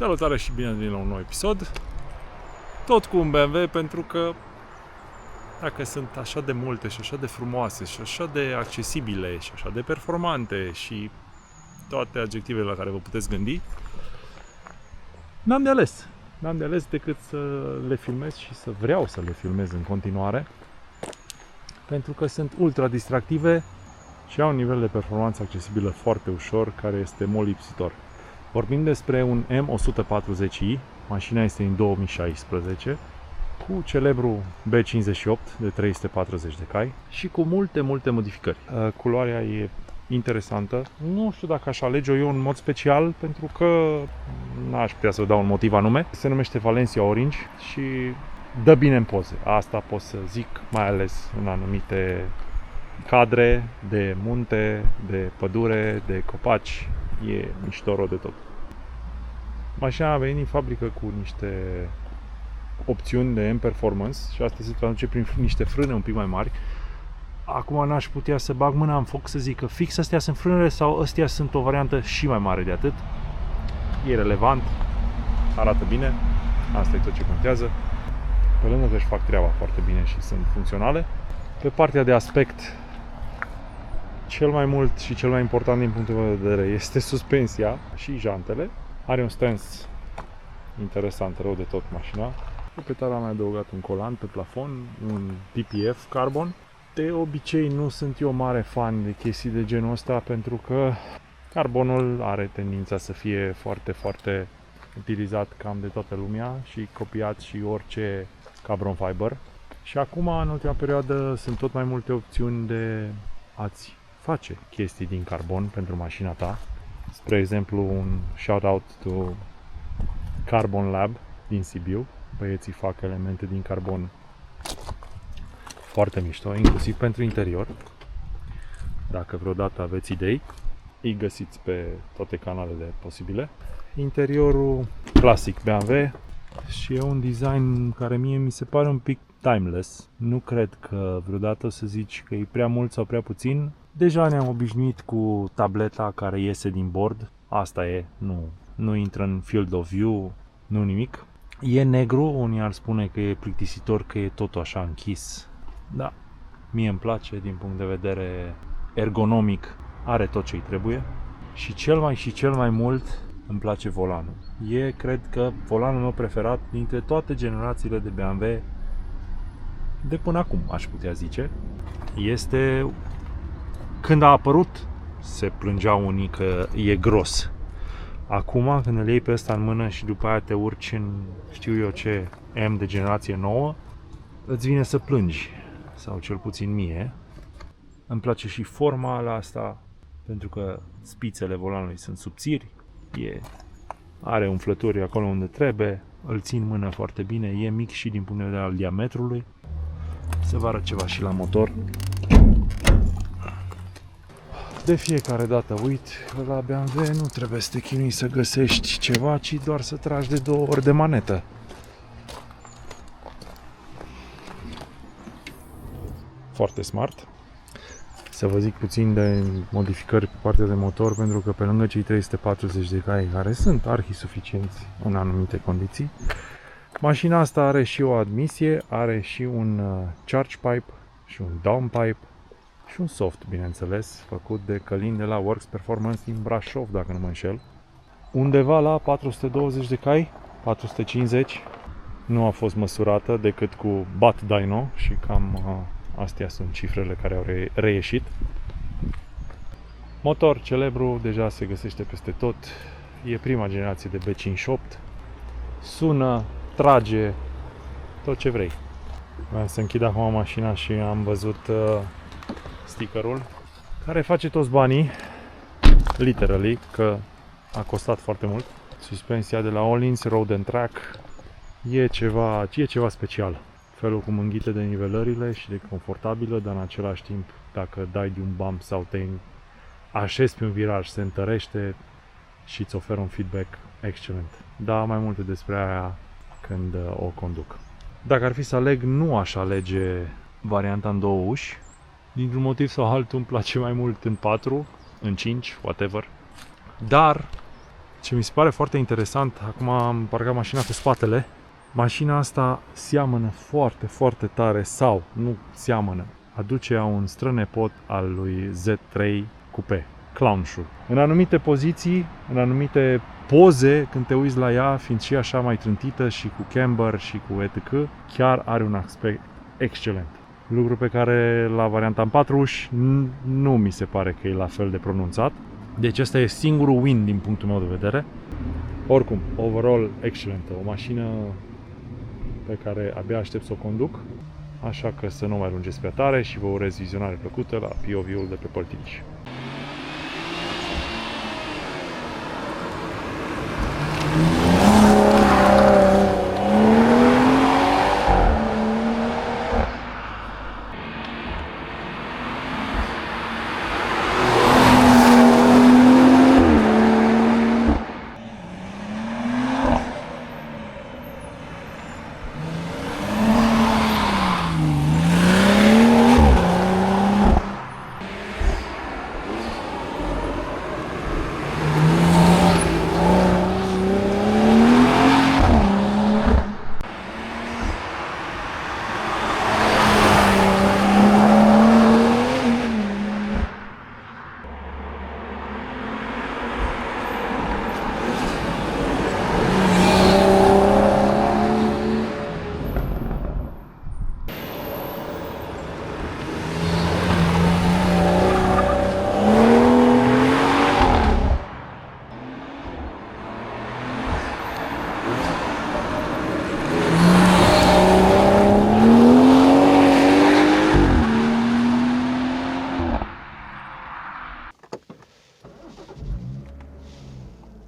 Salutare și bine venit la un nou episod. Tot cu un BMW, pentru că dacă sunt așa de multe și așa de frumoase și așa de accesibile și așa de performante și toate adjectivele la care vă puteți gândi, n-am de ales decât să le filmez și să vreau să le filmez în continuare, pentru că sunt ultra distractive și au un nivel de performanță accesibilă foarte ușor, care este molipsitor. Vorbim despre un M140i, mașina este din 2016, cu celebru B58 de 340 de cai și cu multe modificări. Culoarea e interesantă. Nu știu dacă aș alege-o eu în mod special, pentru că n-aș putea să dau un motiv anume. Se numește Valencia Orange și dă bine în poze. Asta pot să zic, mai ales în anumite cadre de munte, de pădure, de copaci. E mișto de tot. Mașina a venit din fabrică cu niște opțiuni de M-Performance și asta se traduce prin niște frâne un pic mai mari. Acum n-aș putea să bag mâna în foc să zic că fix astea sunt frânele sau astea sunt o variantă și mai mare de atât. E relevant, arată bine, asta e tot ce contează. Pe lângă că își fac treaba foarte bine și sunt funcționale. Pe partea de aspect, cel mai mult și cel mai important din punctul meu de vedere este suspensia și jantele. Are un stance interesant, rău de tot mașina. Proprietarul a mai adăugat un colant pe plafon, un PPF carbon. De obicei nu sunt eu mare fan de chestii de genul ăsta, pentru că carbonul are tendința să fie foarte utilizat cam de toată lumea și copiat și orice carbon fiber. Și acum, în ultima perioadă, sunt tot mai multe opțiuni de a-ți face chestii din carbon pentru mașina ta. Spre exemplu, un shout-out to Carbon Lab din Sibiu. Băieții fac elemente din carbon foarte mișto, inclusiv pentru interior. Dacă vreodată aveți idei, îi găsiți pe toate canalele posibile. Interiorul clasic BMW și e un design care mie mi se pare un pic timeless. Nu cred că vreodată o să zici că e prea mult sau prea puțin. Deja ne-am obișnuit cu tableta care iese din bord. Asta e, nu intră în field of view, nu nimic. E negru, unii ar spune că e plictisitor, că e totul așa închis. Da, mie îmi place din punct de vedere ergonomic, are tot ce-i trebuie. Și cel mai mult îmi place volanul. E, cred că, volanul meu preferat dintre toate generațiile de BMW de până acum, aș putea zice. Este... Când a apărut, se plângeau unii că e gros. Acum, când îl iei pe ăsta în mână și după aia te urci în știu eu ce M de generație nouă, îți vine să plângi, sau cel puțin mie. Îmi place și forma la asta, pentru că spițele volanului sunt subțiri, are umflături acolo unde trebuie, îl țin în mână foarte bine, e mic și din punct de vedere al diametrului. Să vă arăt ceva și la motor. De fiecare dată uit că la BMW nu trebuie să te chinui să găsești ceva, ci doar să tragi de 2 ori de manetă. Foarte smart. Să vă zic puțin de modificări pe partea de motor, pentru că pe lângă cei 340 de cai care sunt arhi-suficienți în anumite condiții, mașina asta are și o admisie, are și un charge pipe și un down pipe și un soft, bineînțeles, făcut de Călin de la Works Performance din Brașov, dacă nu mă înșel. Undeva la 420 de cai, 450, nu a fost măsurată decât cu Bat Dyno și cam astea sunt cifrele care au reieșit. Motor celebru, deja se găsește peste tot, e prima generație de B58, sună, trage, tot ce vrei. Vreau să închid acum mașina și am văzut stickerul care face toți banii, literally, că a costat foarte mult. Suspensia de la Öhlins Road and Track e ceva special. Felul cum înghite de nivelările și de confortabilă, dar în același timp, dacă dai de un bump sau te așezi pe un viraj, se întărește și îți oferă un feedback excelent. Da, mai multe despre aia când o conduc. Dacă ar fi să aleg, nu aș alege varianta în 2 uși. Dintr-un motiv sau altul îmi place mai mult în 4, în 5, whatever. Dar Ce mi se pare foarte interesant, acum am parcat mașina cu spatele, mașina asta seamănă foarte, foarte tare sau nu seamănă, aduce un strănepot al lui Z3 Coupe, Clownshoe. În anumite poziții, în anumite poze, când te uiți la ea, fiind și așa mai trântită și cu camber și cu etc., chiar are un aspect excelent. Lucru pe care la varianta în 4 uși nu mi se pare că e la fel de pronunțat. Deci ăsta e singurul win din punctul meu de vedere. Oricum, overall excelentă, o mașină pe care abia aștept să o conduc, așa că să nu mai lungeți prea tare și vă urez vizionare plăcută la POV-ul de pe Păltiniș.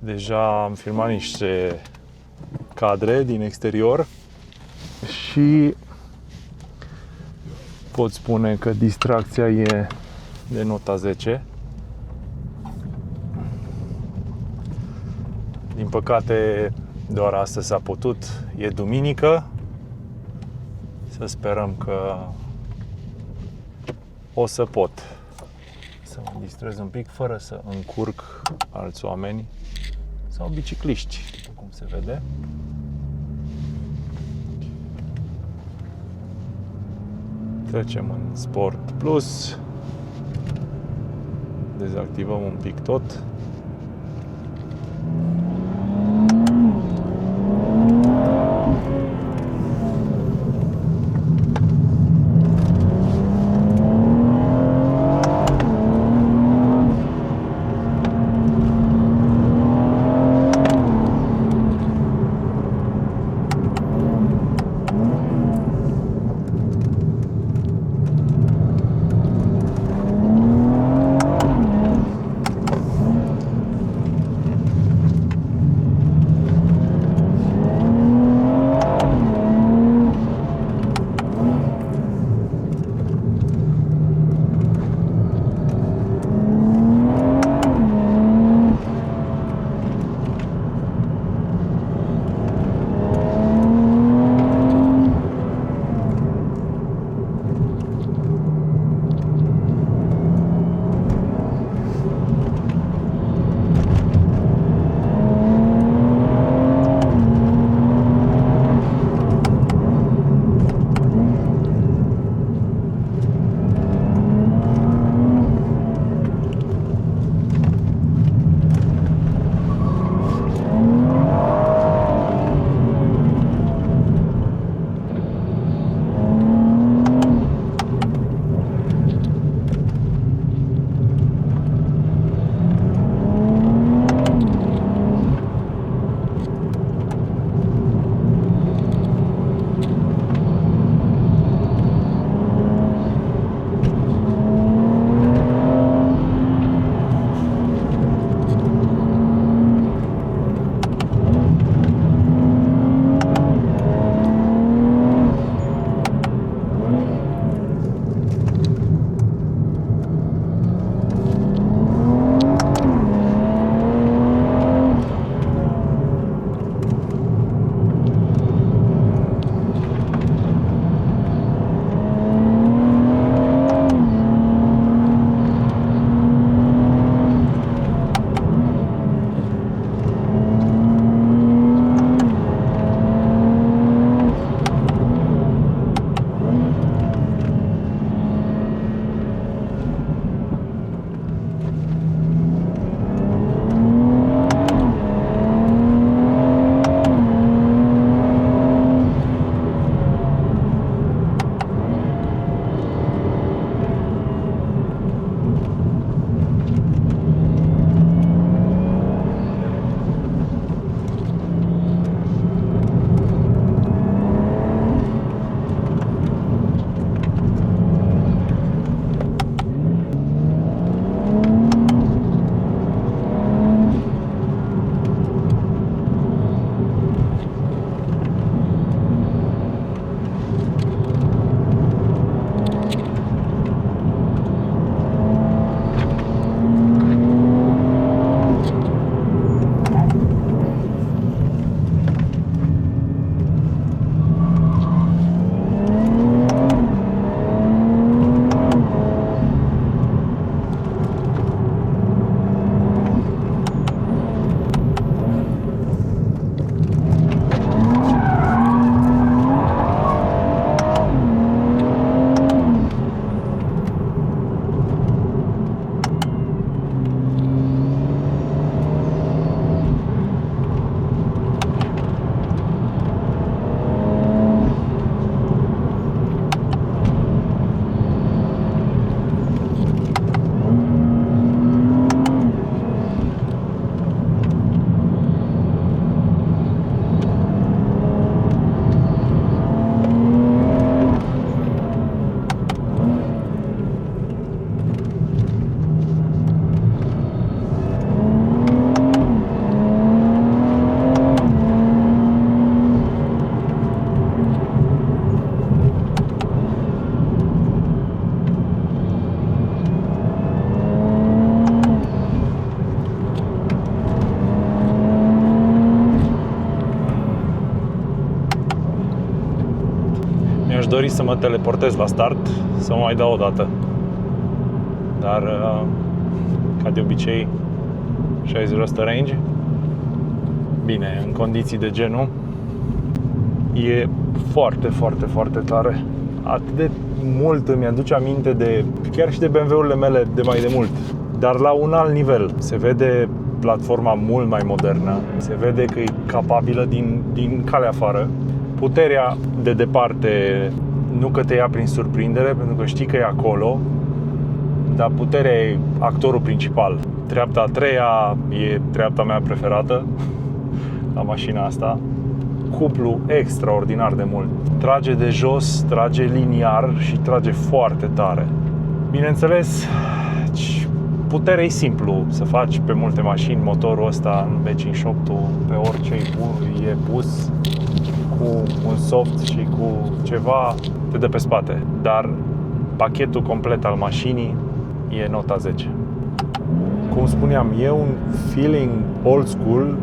Deja am filmat niște cadre din exterior și pot spune că distracția e de nota 10. Din păcate, doar astăzi s-a putut. E duminică. Să sperăm că o să pot să mă distrez un pic fără să încurc alți oameni sau bicicliști, cum se vede. Trecem în Sport Plus. Dezactivăm un pic tot. dori să mă teleportez la start, să mă mai dau o dată. Dar, ca de obicei, 60% range. Bine, în condiții de genul, e foarte, foarte, foarte tare. Atât de mult îmi aduce aminte de, chiar și de BMW-urile mele de mai de mult, dar la un alt nivel. Se vede platforma mult mai modernă, se vede că e capabilă din calea afară. Puterea de departe nu că te ia prin surprindere, pentru că știi că e acolo, dar puterea e actorul principal. Treapta a treia e treapta mea preferată la mașina asta. Cuplu extraordinar de mult. Trage de jos, trage liniar și trage foarte tare. Bineînțeles, puterea e simplu să faci pe multe mașini motorul ăsta în V58-ul, pe orice e pus, cu un soft și cu ceva te dă pe spate. Dar pachetul complet al mașinii e nota 10. Cum spuneam, e un feeling old school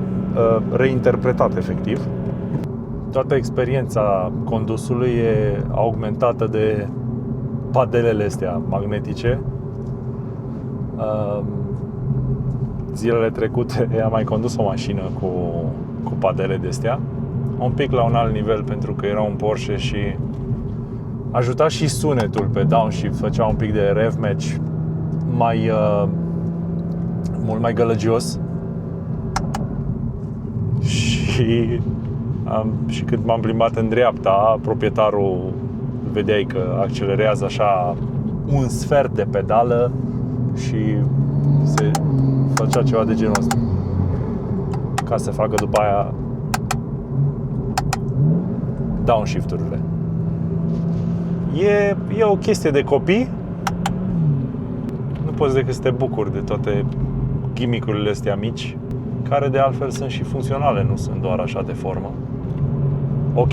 reinterpretat efectiv. Toată experiența condusului e augmentată de padelele astea magnetice. Zilele trecute am mai condus o mașină cu padele de astea, un pic la un alt nivel, pentru că era un Porsche și ajuta și sunetul pe downshift, făcea un pic de rev match mult mai gălăgios. Și când m-am plimbat în dreapta, proprietarul vedeai că accelerează așa un sfert de pedală și se făcea ceva de genul ăsta, ca să facă după aia downshift-urile. E o chestie de copii. Nu poți decât să te bucuri de toate gimmick-urile astea mici, care de altfel sunt și funcționale, nu sunt doar așa de formă. Ok,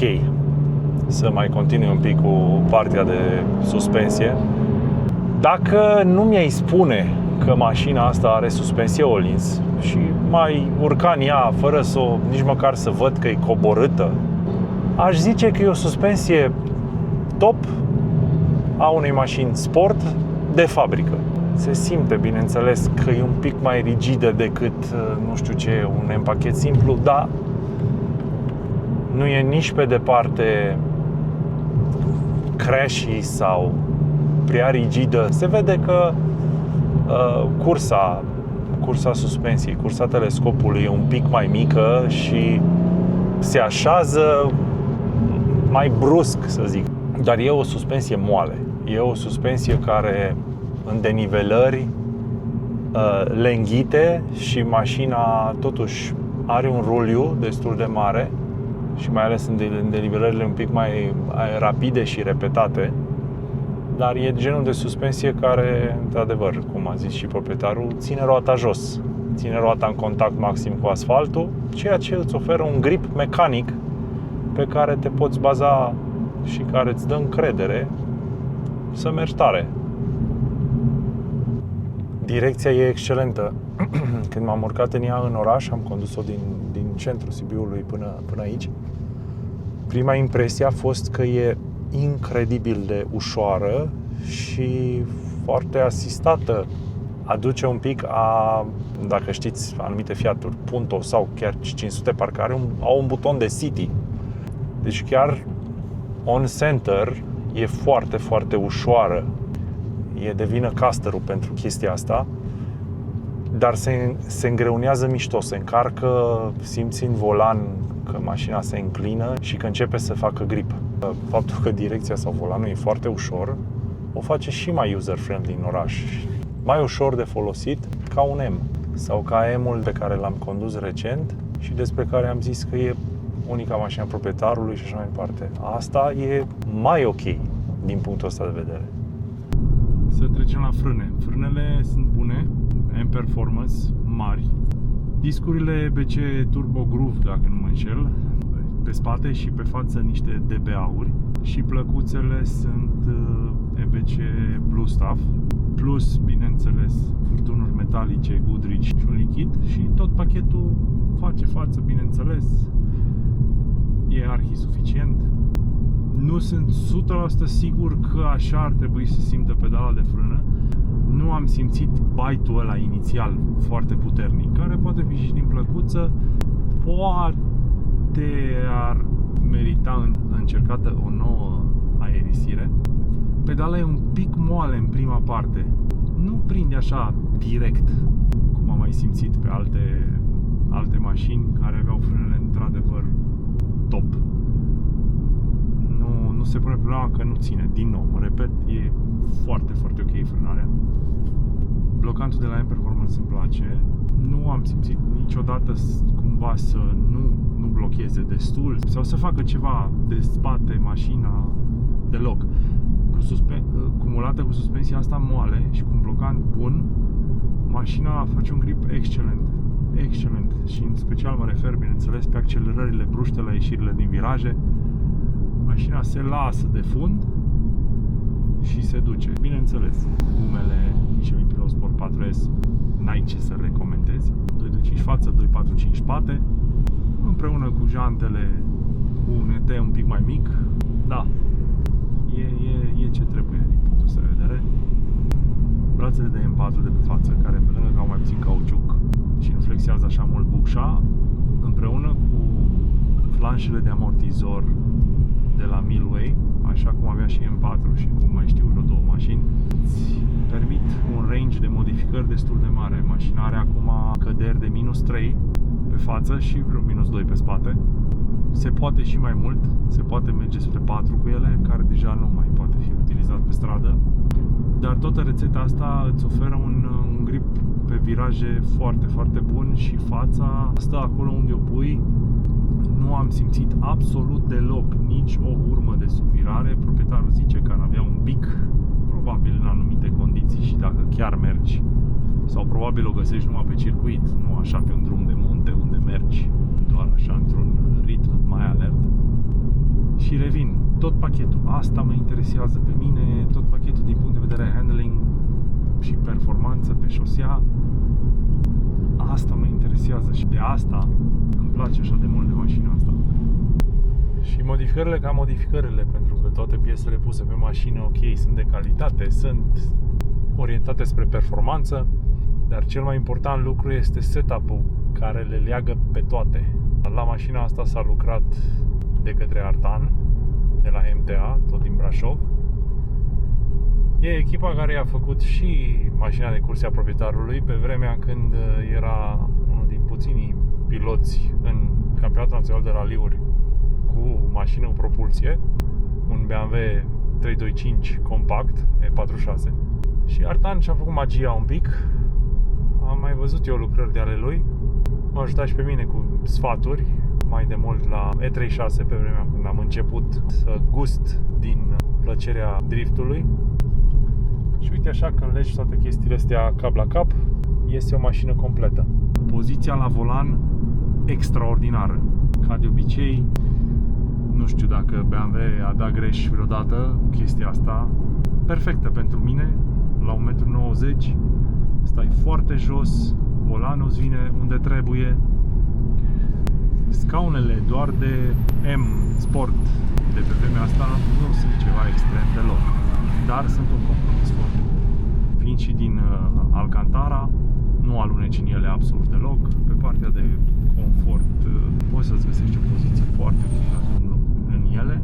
să mai continui un pic cu partea de suspensie. Dacă nu mi-ai spune că mașina asta are suspensie Öhlins și mai urca în ea fără nici măcar să văd că e coborâtă, aș zice că e o suspensie top a unei mașini sport de fabrică. Se simte, bineînțeles, că e un pic mai rigidă decât, nu știu ce, un empachet simplu, dar nu e nici pe departe crashy sau prea rigidă. Se vede că cursa suspensiei, cursa telescopului e un pic mai mică și se așează mai brusc, să zic. Dar e o suspensie moale. E o suspensie care în denivelări lenghite, și mașina totuși are un ruliu destul de mare și mai ales în denivelările un pic mai rapide și repetate. Dar e genul de suspensie care, într-adevăr, cum a zis și proprietarul, ține roata jos, ține roata în contact maxim cu asfaltul, ceea ce îți oferă un grip mecanic pe care te poți baza și care îți dă încredere să mergi tare. Direcția e excelentă. Când m-am urcat în ea în oraș, am condus-o din centrul Sibiului până aici. Prima impresie a fost că e incredibil de ușoară și foarte asistată. Aduce un pic dacă știți, anumite Fiaturi Punto sau chiar 500 parcă au un buton de City. Deci chiar on center e foarte, foarte ușoară. E de vină casterul pentru chestia asta, dar se îngreunează mișto, se încarcă, simți în volan că mașina se înclină și că începe să facă grip. Faptul că direcția sau volanul e foarte ușor o face și mai user-friendly în oraș. Mai ușor de folosit ca un M sau ca M-ul pe care l-am condus recent și despre care am zis că e unica mașină a proprietarului și așa mai departe. Asta e mai ok din punctul ăsta de vedere. Să trecem la frâne. Frânele sunt bune, M-Performance, mari. Discurile BC Turbo Groove, dacă nu mă înșel, pe spate și pe față niște DBA-uri. Și plăcuțele sunt EBC Blue Stuff, plus, bineînțeles, furtunuri metalice, Goodrich și un lichid. Și tot pachetul face față, bineînțeles. E arhi suficient. Nu sunt 100% sigur că așa ar trebui să simtă pedala de frână. Nu am simțit bite-ul ăla inițial foarte puternic, care poate fi și din plăcuță. Poate ar merita încercată o nouă aerisire. Pedala e un pic moale în prima parte. Nu prinde așa direct, cum am mai simțit pe alte mașini care aveau frânele într-adevăr top. Nu se pune problema că nu ține. Din nou, mă repet, e foarte, foarte ok frânarea. Blocantul de la M-Performance îmi place. Nu am simțit niciodată cumva să nu blocheze destul sau să facă ceva de spate mașina deloc. Cumulată cu suspensia asta moale și cu un blocant bun, mașina face un grip excelent. Excelent. Și în special mă refer, bineînțeles, pe accelerările bruște la ieșirile din viraje. Mașina se lasă de fund și se duce. Bineînțeles, gumele Michelin Pilot Sport 4S n-ai ce să le comentezi. 2.5 față, 2.45 spate, împreună cu jantele cu un ET un pic mai mic. Da, e ce trebuie din punctul ăsta de vedere. Brațele de M4 de pe față, care pe lângă că au mai puțin cauciuc și nu flexează așa mult bucșa, împreună cu flanșele de amortizor de la Milway, așa cum avea și M4 și cum mai știu vreo două mașini, îți permit un range de modificări destul de mare. Mașina are acum căderi de -3 pe față și vreo -2 pe spate. Se poate și mai mult, se poate merge spre 4 cu ele, care deja nu mai poate fi utilizat pe stradă. Dar toată rețeta asta îți oferă un grip pe viraje foarte, foarte bun și fața stă acolo unde o pui. Nu am simțit absolut deloc nici o urmă de subvirare. Proprietarul zice că ar avea un pic, probabil în anumite condiții și dacă chiar mergi. Sau probabil o găsești numai pe circuit, nu așa pe un drum de munte unde mergi doar așa într-un ritm mai alert. Și revin, tot pachetul, asta mă interesează pe mine, tot pachetul din punct de vedere handling și performanță pe șosea. Asta mă interesează și de asta îmi place așa de mult de mașina asta. Și modificările ca modificările, pentru că toate piesele puse pe mașină, ok, sunt de calitate, sunt orientate spre performanță, dar cel mai important lucru este setup-ul care le leagă pe toate. La mașina asta s-a lucrat de către Artan, de la MTA, tot din Brașov. E echipa care i-a făcut și mașina de curse a proprietarului pe vremea când era unul din puținii piloți în Campionatul Național de Raliuri cu mașină cu propulsie, un BMW 325 compact E46. Și Artan și-a făcut magia un pic. Am mai văzut eu lucrări de ale lui. M-a ajutat și pe mine cu sfaturi mai de mult la E36 pe vremea când am început să gust din plăcerea driftului. Și uite așa că înlegi toate chestiile astea cap la cap, este o mașină completă. Poziția la volan extraordinară. Ca de obicei, nu știu dacă BMW a dat greș vreodată chestia asta. Perfectă pentru mine, la 1,90 m, stai foarte jos, volanul îți vine unde trebuie. Scaunele doar de M Sport de pe vremea asta nu sunt ceva extrem deloc, dar sunt un compromis foarte bun. Fiind și din Alcantara, nu aluneci în ele absolut deloc. Pe partea de confort poți să-ți găsești o poziție foarte bună în ele.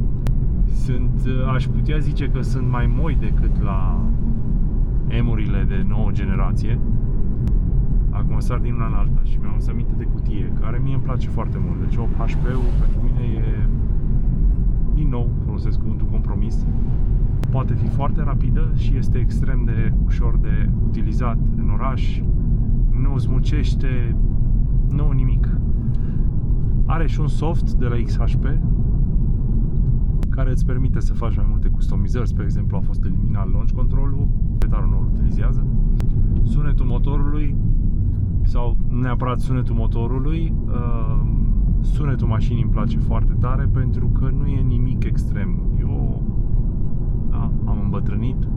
Aș putea zice că sunt mai moi decât la M-urile de nouă generație. Acum sar din una în alta și mi-am adus aminte de cutie, care mie îmi place foarte mult. Deci 8 HP-ul pentru mine e, din nou, folosesc cuvântul compromis. Poate fi foarte rapidă și este extrem de ușor de utilizat în oraș. Nu zmucește, nu nimic. Are și un soft de la XHP care îți permite să faci mai multe customizări. Spre exemplu, a fost eliminat launch control-ul, proprietarul nu îl utilizează. Sunetul motorului, sau neapărat sunetul motorului, sunetul mașinii îmi place foarte tare pentru că nu e nimic extrem. Eu am îmbătrânit,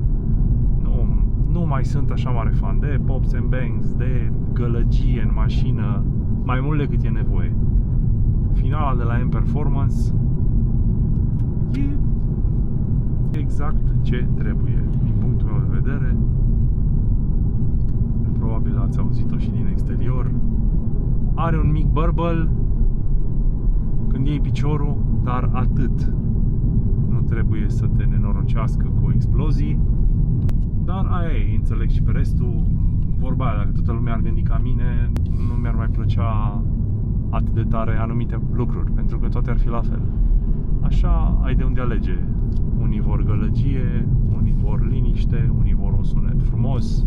nu mai sunt așa mare fan de pops and bangs, de gălăgie în mașină, mai mult decât e nevoie. Finala de la M-Performance e exact ce trebuie. Din punctul meu de vedere, probabil ați auzit-o și din exterior, are un mic bărbăl când iei piciorul, dar atât. Nu trebuie să te nenorocească cu explozii, dar aia e, înțeleg și pe restul. Vorba aia, dacă toată lumea ar gândi ca mine, nu mi-ar mai plăcea atât de tare anumite lucruri, pentru că toate ar fi la fel. Așa ai de unde alege. Unii vor gălăgie, unii vor liniște, unii vor un sunet frumos.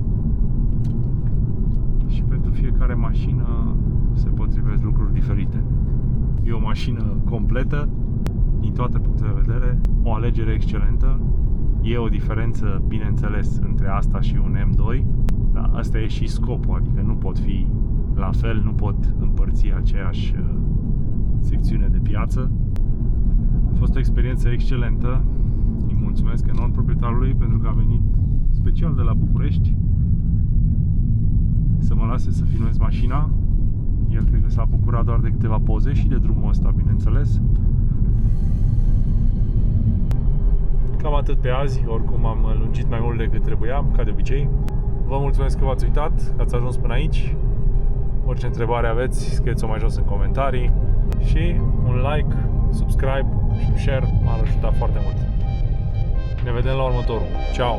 Și pentru fiecare mașină se potrivesc lucruri diferite. E o mașină completă, din toate punctele de vedere, o alegere excelentă. E o diferență, bineînțeles, între asta și un M2, dar asta e și scopul, adică nu pot fi la fel, nu pot împărți aceeași secțiune de piață. A fost o experiență excelentă. Îi mulțumesc enorm proprietarului pentru că a venit special de la București să mă lase să filmez mașina. El cred că s-a bucurat doar de câteva poze și de drumul ăsta, bineînțeles. Cam atât pe azi, oricum am lungit mai mult decât trebuia, ca de obicei. Vă mulțumesc că v-ați uitat, că ați ajuns până aici. Orice întrebare aveți, scrieți-o mai jos în comentarii. Și un like, subscribe și un share m-ar ajuta foarte mult. Ne vedem la următorul. Ciao!